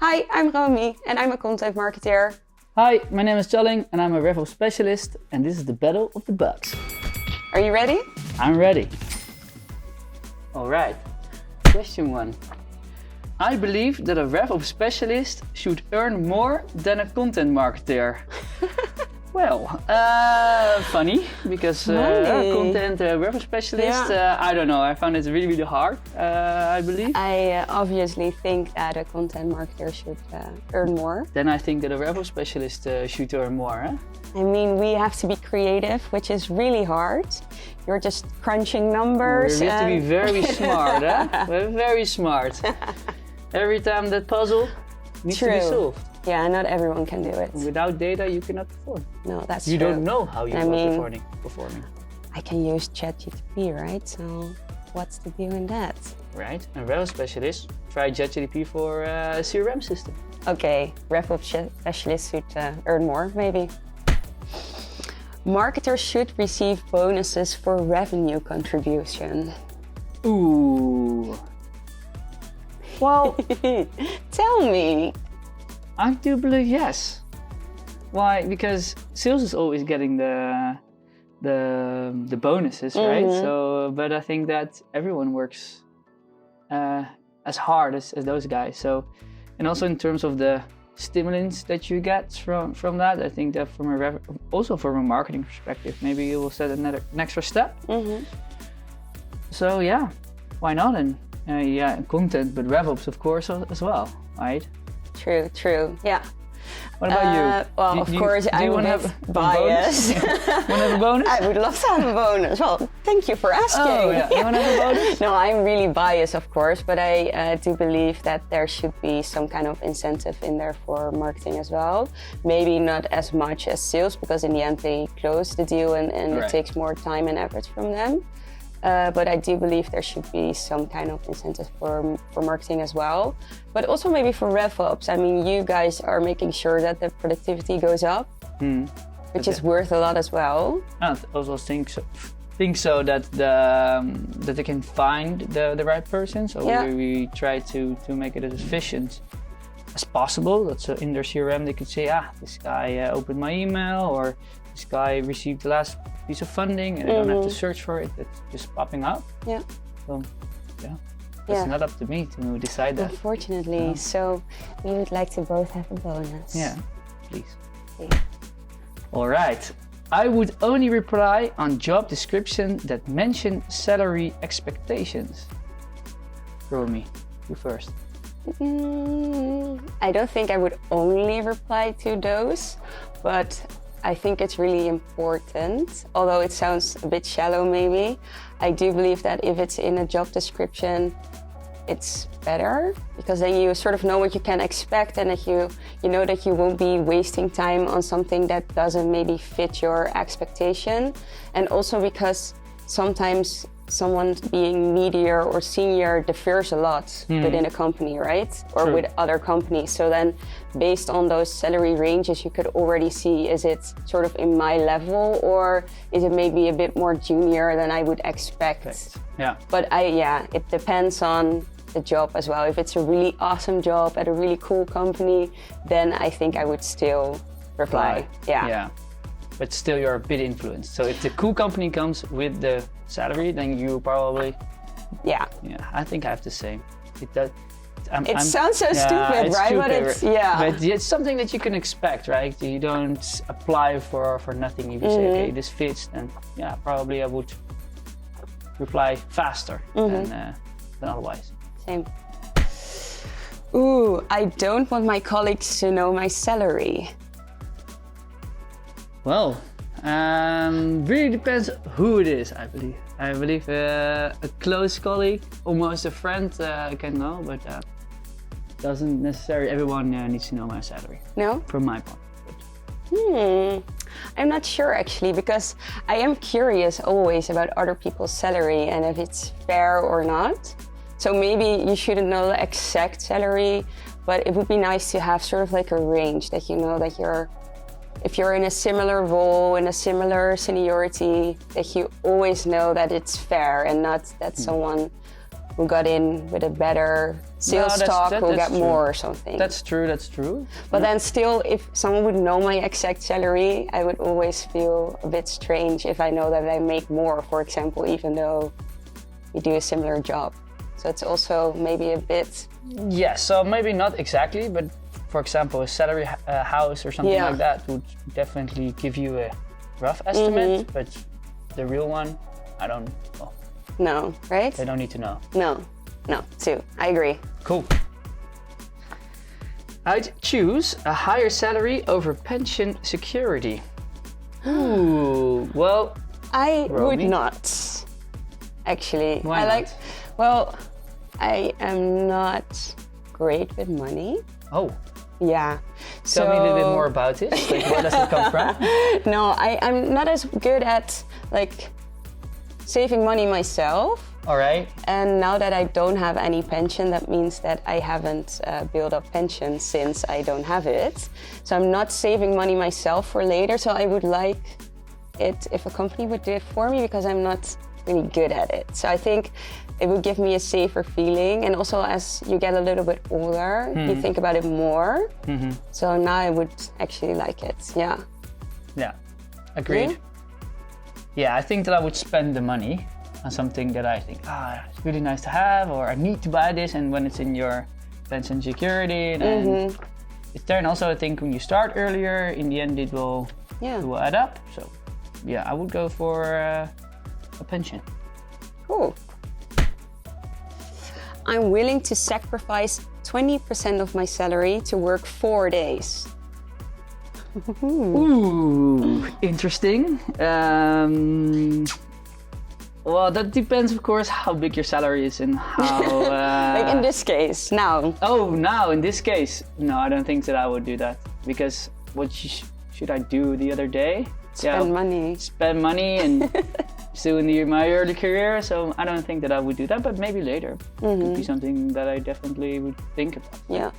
Hi, I'm Romy and I'm a content marketer. Hi, my name is Tjalling and I'm a RevOps specialist and this is the Battle of the Bugs. Are you ready? I'm ready. Alright, question 1. I believe that a RevOps specialist should earn more than a content marketer. Well, funny, because content RevOps specialist, I don't know, I found it really, really hard, I believe. I obviously think that a content marketer should earn more. Then I think that a RevOps specialist should earn more, huh? I mean, we have to be creative, which is really hard. You're just crunching numbers. We have to be very smart, huh? We're very smart. Every time that puzzle needs to be solved. Yeah, not everyone can do it. Without data, you cannot perform. No, that's true. You don't know how you are performing. I can use ChatGPT, right? So what's the deal in that? Right, and RevOps specialists try ChatGPT for a CRM system. Okay, RevOps specialists should earn more, maybe. Marketers should receive bonuses for revenue contribution. Ooh. Well, tell me. I do believe yes. Why? Because sales is always getting the bonuses, right? So, but I think that everyone works as hard as those guys. So, and also in terms of the stimulants that you get from that, I think that also from a marketing perspective, maybe you will set an extra step. So yeah, why not? And content, but RevOps of course as well, right? True, yeah. What about you? Well, of course, I'm a bit biased. Want to have a bonus? I would love to have a bonus. Well, thank you for asking. Oh, yeah. You want to have a bonus? No, I'm really biased, of course, but I do believe that there should be some kind of incentive in there for marketing as well. Maybe not as much as sales, because in the end they close the deal and it takes more time and effort from them. But I do believe there should be some kind of incentive for marketing as well. But also maybe for RevOps. I mean, you guys are making sure that the productivity goes up, which is worth a lot as well. I also think so that they can find the right person. So we try to make it as efficient as possible. That's in their CRM they could say, this guy opened my email, or this guy received the last piece of funding, and I don't have to search for it. It's just popping up. Yeah. So, it's not up to me to decide that. Unfortunately, so we would like to both have a bonus. Yeah, please. All right. I would only reply on job description that mention salary expectations. Romy, you first. I don't think I would only reply to those, but I think it's really important, although it sounds a bit shallow maybe. I do believe that if it's in a job description, it's better, because then you sort of know what you can expect, and that you know that you won't be wasting time on something that doesn't maybe fit your expectation. And also because sometimes someone being media or senior differs a lot within a company, right? Or with other companies. So then based on those salary ranges, you could already see, is it sort of in my level, or is it maybe a bit more junior than I would expect? Yeah. But it depends on the job as well. If it's a really awesome job at a really cool company, then I think I would still reply. Yeah. But still you're a bit influenced. So if the cool company comes with the salary, then you probably... Yeah, I think I have the same. It does. It sounds so stupid, right? Stupid, but it's something that you can expect, right? You don't apply for nothing. If you say, okay, this fits, then probably I would reply faster than otherwise. Same. Ooh, I don't want my colleagues to know my salary. Well, really depends who it is, I believe. I believe a close colleague, almost a friend, can know, but doesn't necessarily everyone needs to know my salary. No? From my point. I'm not sure actually, because I am curious always about other people's salary and if it's fair or not. So maybe you shouldn't know the exact salary, but it would be nice to have sort of like a range that you know that if you're in a similar role, in a similar seniority, that you always know that it's fair and not that someone who got in with a better sales talk will get more or something. That's true. But then still, if someone would know my exact salary, I would always feel a bit strange if I know that I make more, for example, even though we do a similar job. So it's also maybe a bit... Yeah, so maybe not exactly, but for example, a salary house or something like that would definitely give you a rough estimate, but the real one, I don't know. No, right? They don't need to know. No, too. I agree. Cool. I'd choose a higher salary over pension security. Ooh, well, I Romy? would not, actually. Why not? Well, I am not great with money. Oh. Yeah. Tell me a little bit more about this. Like, where does it come from? No, I'm not as good at like saving money myself. All right. And now that I don't have any pension, that means that I haven't built up pension since I don't have it. So I'm not saving money myself for later. So I would like it if a company would do it for me because I'm not really good at it. So I think it would give me a safer feeling. And also as you get a little bit older, you think about it more. So now I would actually like it, yeah. Yeah, agreed. You? Yeah, I think that I would spend the money on something that I think, it's really nice to have, or I need to buy this, and when it's in your pension security, then it's there. And also I think when you start earlier, in the end it will add up. So yeah, I would go for a pension. Cool. I'm willing to sacrifice 20% of my salary to work 4 days. Ooh, interesting. Well, that depends, of course, how big your salary is and how... Like in this case, now. Oh, now in this case. No, I don't think that I would do that. Because what should I do the other day? Spend money. Spend money and still in my early career. So I don't think that I would do that, but maybe later. It could be something that I definitely would think about. Yeah.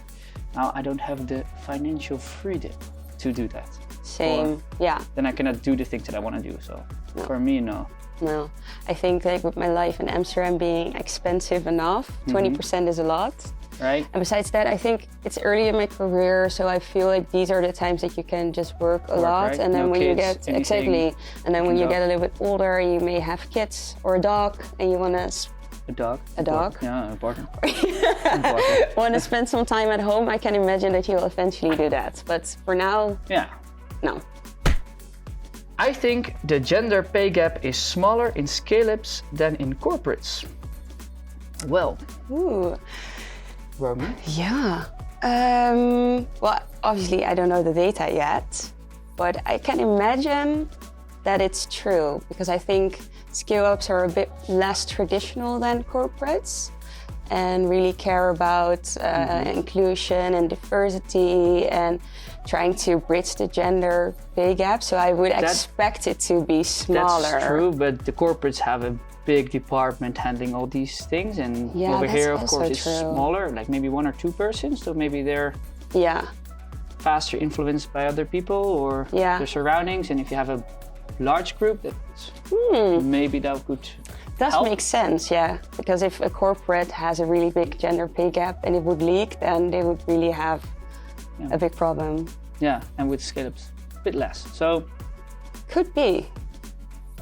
Now I don't have the financial freedom to do that. Same, yeah. Then I cannot do the things that I want to do. So for me, no. No, I think like with my life in Amsterdam being expensive enough, 20% is a lot. Right. And besides that, I think it's early in my career, so I feel like these are the times that you can just work a lot. Right? And then No when you kids, get, anything, and then when you get a little bit older, you may have kids or a dog and you want to... A dog? A dog? Yeah, important. Want to spend some time at home, I can imagine that you'll eventually do that. But for now, no. I think the gender pay gap is smaller in scale-ups than in corporates. Well, Romy? Yeah. Well, obviously I don't know the data yet, but I can imagine that it's true because I think scale-ups are a bit less traditional than corporates and really care about inclusion and diversity and trying to bridge the gender pay gap. So I would expect it to be smaller. That's true, but the corporates have a big department handling all these things, and over here, of course, it's smaller, like maybe 1 or 2 persons. So maybe they're faster influenced by other people or their surroundings. And if you have a large group, that's maybe that could help. Make sense, yeah. Because if a corporate has a really big gender pay gap and it would leak, then they would really have a big problem. Yeah, and with scale-ups, a bit less. So could be.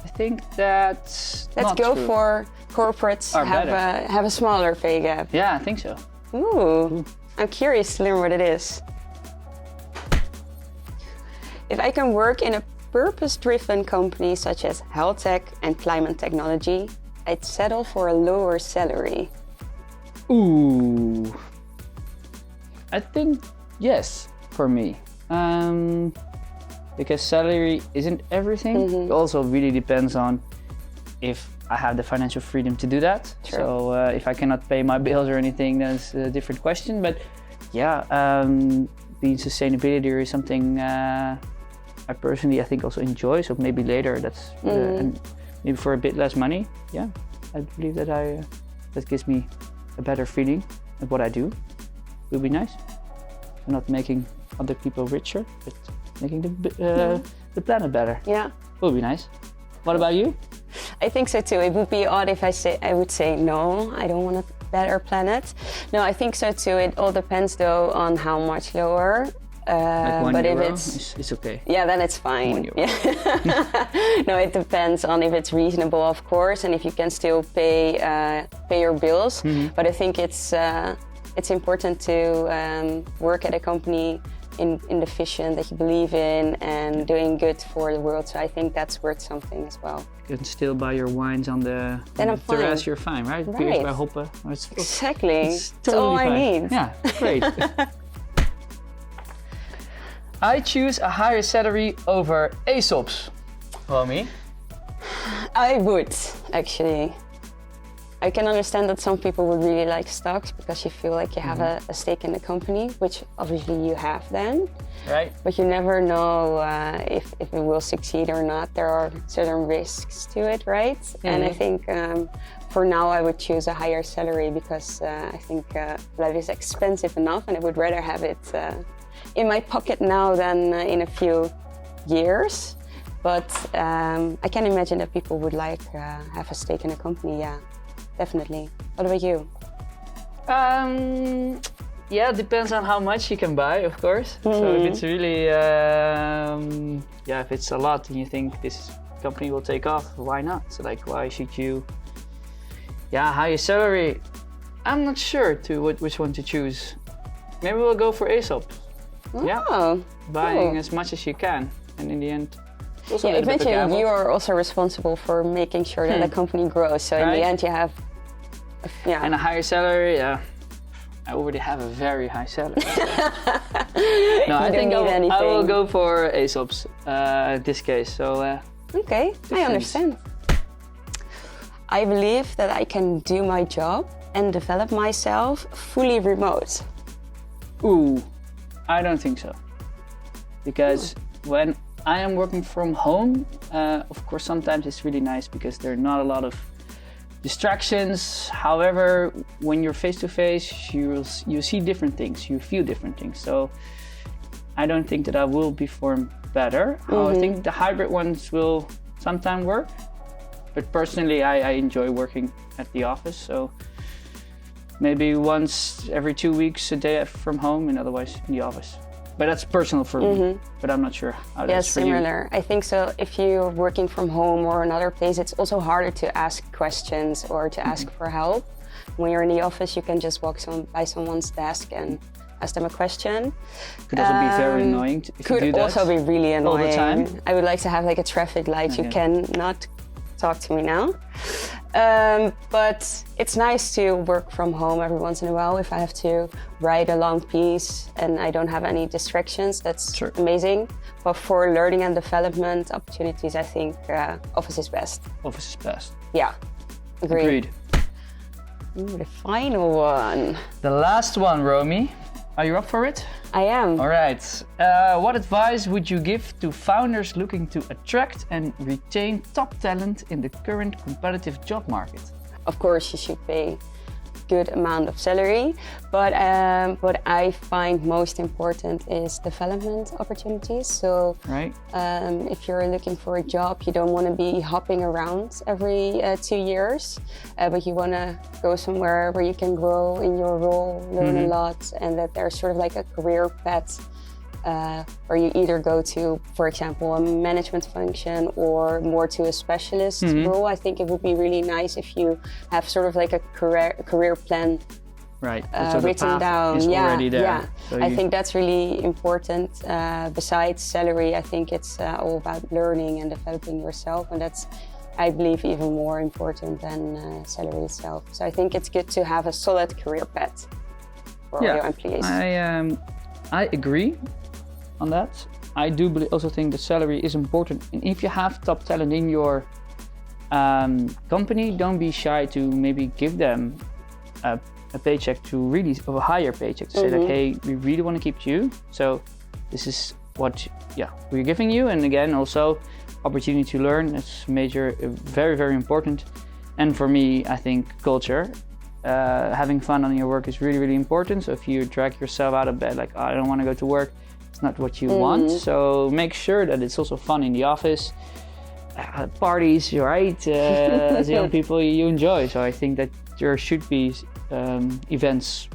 I think that's Let's go for corporates have a smaller pay gap. Yeah, I think so. Ooh. I'm curious to learn what it is. If I can work in a purpose-driven company such as health tech and climate technology, I'd settle for a lower salary. Ooh. I think yes, for me. Because salary isn't everything. It also really depends on if I have the financial freedom to do that. True. So if I cannot pay my bills or anything, that's a different question. But yeah, being sustainability is something I personally, I think, also enjoy. So maybe later, that's and maybe for a bit less money. Yeah, I believe that that gives me a better feeling of what I do. It would be nice. I'm not making other people richer, but making the planet better. Yeah. Would be nice. What about you? I think so too. It would be odd if I would say no, I don't want a better planet. No, I think so too. It all depends though on how much lower. Like but €1, if it's okay. Yeah, then it's fine. €1. Yeah. No, it depends on if it's reasonable, of course, and if you can still pay your bills. But I think it's important to work at a company in the vision that you believe in and doing good for the world. So I think that's worth something as well. You can still buy your wines on the terrace, you're fine, right? Right. Beers by Hoppe. Exactly. It's That's all I totally fine. need. Yeah, great. I choose a higher salary over ESOPs. Romy? I would, actually. I can understand that some people would really like stocks because you feel like you have a stake in the company, which obviously you have then. Right. But you never know if it will succeed or not. There are certain risks to it, right? And I think for now I would choose a higher salary because I think life is expensive enough and I would rather have it in my pocket now than in a few years. But I can imagine that people would like have a stake in a company, yeah, definitely. What about you? Yeah, it depends on how much you can buy, of course. So if it's really, if it's a lot and you think this company will take off, why not? So like, why should you, higher salary? I'm not sure which one to choose. Maybe we'll go for ESOP. Oh, buying cool. as much as you can, and in the end, eventually you are also responsible for making sure that the company grows. So in the end, you have, and a higher salary. Yeah, I already have a very high salary. So. No, I think I will go for ESOPs in this case. So okay, I understand. I believe that I can do my job and develop myself fully remote. Ooh. I don't think so, because when I am working from home, of course sometimes it's really nice because there are not a lot of distractions. However, when you're face to face, you see different things, you feel different things. So I don't think that I will perform better. I think the hybrid ones will sometimes work, but personally I enjoy working at the office. So maybe once every 2 weeks a day from home and otherwise in the office. But that's personal for me, but I'm not sure how that's for you. Yeah, similar. I think so. If you're working from home or another place, it's also harder to ask questions or to ask for help. When you're in the office, you can just walk by someone's desk and ask them a question. Could also be very annoying if you do that. Could also be really annoying. All the time. I would like to have like a traffic light. Okay. You cannot talk to me now. But it's nice to work from home every once in a while. If I have to write a long piece and I don't have any distractions, that's amazing. But for learning and development opportunities, I think office is best. Office is best. Yeah, agreed. Ooh, the final one. The last one, Romy. Are you up for it? I am. All right. What advice would you give to founders looking to attract and retain top talent in the current competitive job market? Of course, you should pay good amount of salary, but what I find most important is development opportunities. So if you're looking for a job, you don't want to be hopping around every 2 years, but you want to go somewhere where you can grow in your role, learn a lot, and that there's sort of like a career path where you either go to, for example, a management function or more to a specialist role. I think it would be really nice if you have sort of like a career plan written down. Yeah. So I think that's really important. Besides salary, I think it's all about learning and developing yourself, and that's, I believe, even more important than salary itself. So I think it's good to have a solid career path for all your employees. I agree on that. I do also think that salary is important, and if you have top talent in your company, don't be shy to maybe give them a paycheck, to really a higher paycheck, to say like, hey, we really want to keep you, so this is what we're giving you. And again, also opportunity to learn, that's very, very important. And for me, I think culture, having fun on your work is really, really important. So if you drag yourself out of bed like, I don't want to go to work, it's not what you want. So make sure that it's also fun in the office. parties, right? As young people, you enjoy. So I think that there should be events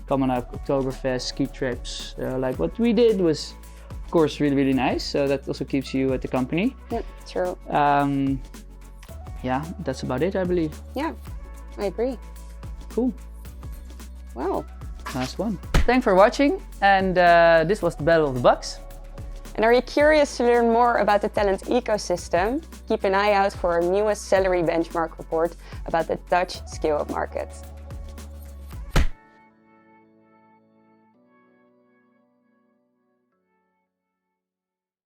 coming up, Oktoberfest, ski trips. Like what we did was, of course, really, really nice. So that also keeps you at the company. Yeah, true. Yeah, that's about it, I believe. Yeah, I agree. Cool. Wow. Last one. Thanks for watching. And this was the Battle of the Bucks. And are you curious to learn more about the talent ecosystem? Keep an eye out for our newest salary benchmark report about the Dutch scale-up market.